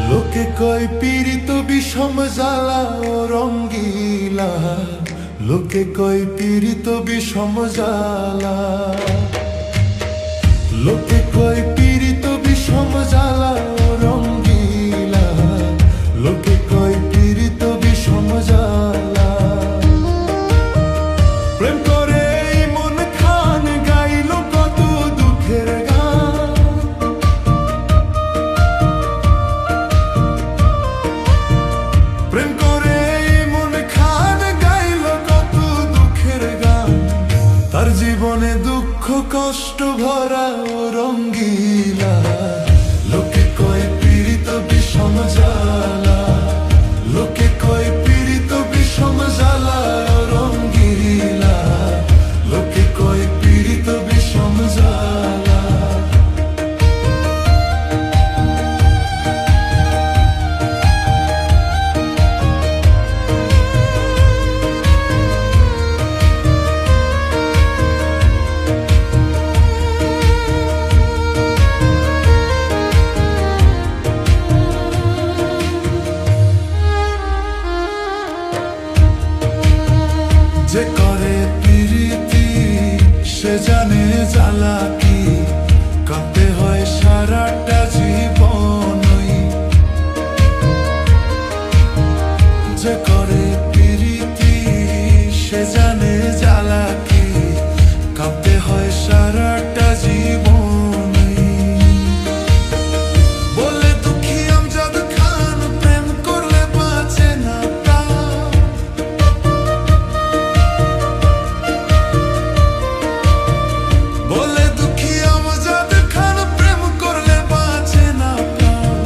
লোকে কয় পীড়িত বিষম জ্বালা ও রঙ্গিলা, লোকে কয় পীড়িত বিষম জ্বালা, লোকে কয় পীড়িত বিষম জ্বালা ও রঙ্গিলা, লোকে কয় পীড়িত বিষম জ্বালা। প্রেম করে মন খান গাইল কত দুঃখের গান, প্রেম করে মন খান গাইল কত দুঃখের গান। তার জীবনে দুঃখ কষ্ট ভরা ও রঙ্গিলা, লোকে কয় পীড়িত বিষম জ্বালা, লোকে কয় পীড়িত বিষম জ্বালা ও রঙ্গিলা, লোকে কয় পীড়িত বিষম জ্বালা। যে করে প্রীতি সে জানে জ্বালা কি, কাঁদতে হয় সারাটা জীবনই। যে করে প্রীতি সে জানে জ্বালা কি, কাঁদতে হয় সারাটা জীবনই। বলে দুঃখী আমজাদ খান প্রেম করলে বাঁচে না প্রাণ, বলে দুঃখী আমজাদ খান প্রেম করলে বাঁচে না প্রাণ।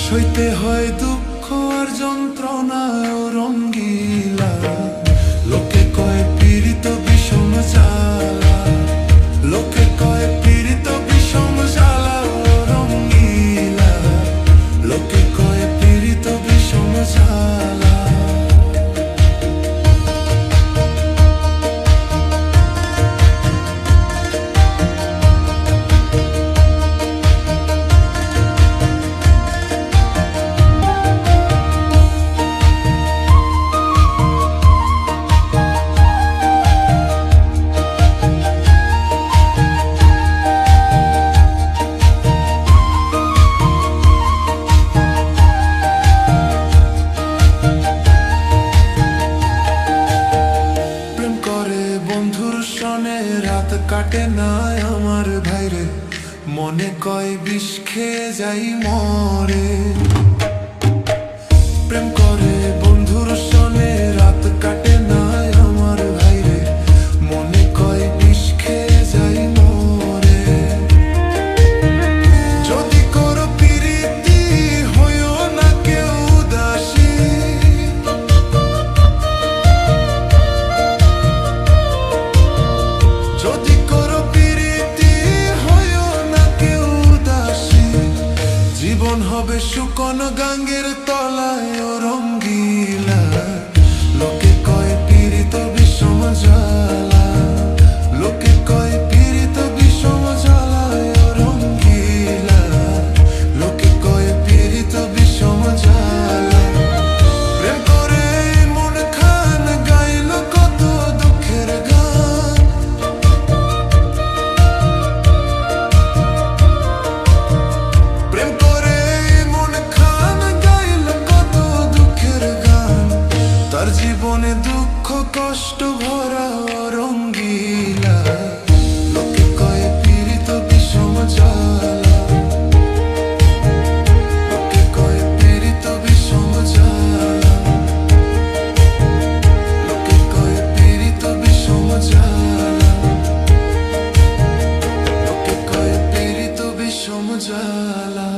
সইতে হয় দুঃখ আর যন্ত্রণা ও রঙ্গিলা, লোকে কয় পীড়িত বিষম জ্বালা, লোকে কয় পীড়িত বিষম জ্বালা ও রঙ্গিলা, লোকে কয় পীড়িত বিষম জ্বালা। বন্ধুর সনে রাত কাটে না আমার ভাইরে, মনে কয় বিষ খেয়ে যাই মরে। প্রেম করে বন্ধুর সনে রাত কাটে না আমার ভাইরে, মনে কয় বিষ খেয়ে যাই মরে। যদি করো প্রীতি হইও না কেউ উদাসী, যদি করো প্রীতি হইও না কেউ উদাসী। জীবন হবে শুকনো গাঙ্গের তলায় ও রঙ্গিলা, লোকে কয় পীড়িত বিষম জ্বালা, লোকে কয় পীড়িত বিষম জ্বালা ও রঙ্গিলা, লোকে কয় পীড়িত বিষম জ্বালা। প্রেম করে মন খান গাইল কত দুঃখের গান, প্রেম করে মন খান গাইল কত দুঃখের গান। তার জীবনে দুঃখ কষ্ট ভরা ও রঙ্গিলা, লোকে কয় পীড়িত বিষম জ্বালা, লোকে কয় পীড়িত বিষম জ্বালা, লোকে কয় পীড়িত বিষম জ্বালা, লোকে কয় পীড়িত বিষম জ্বালা।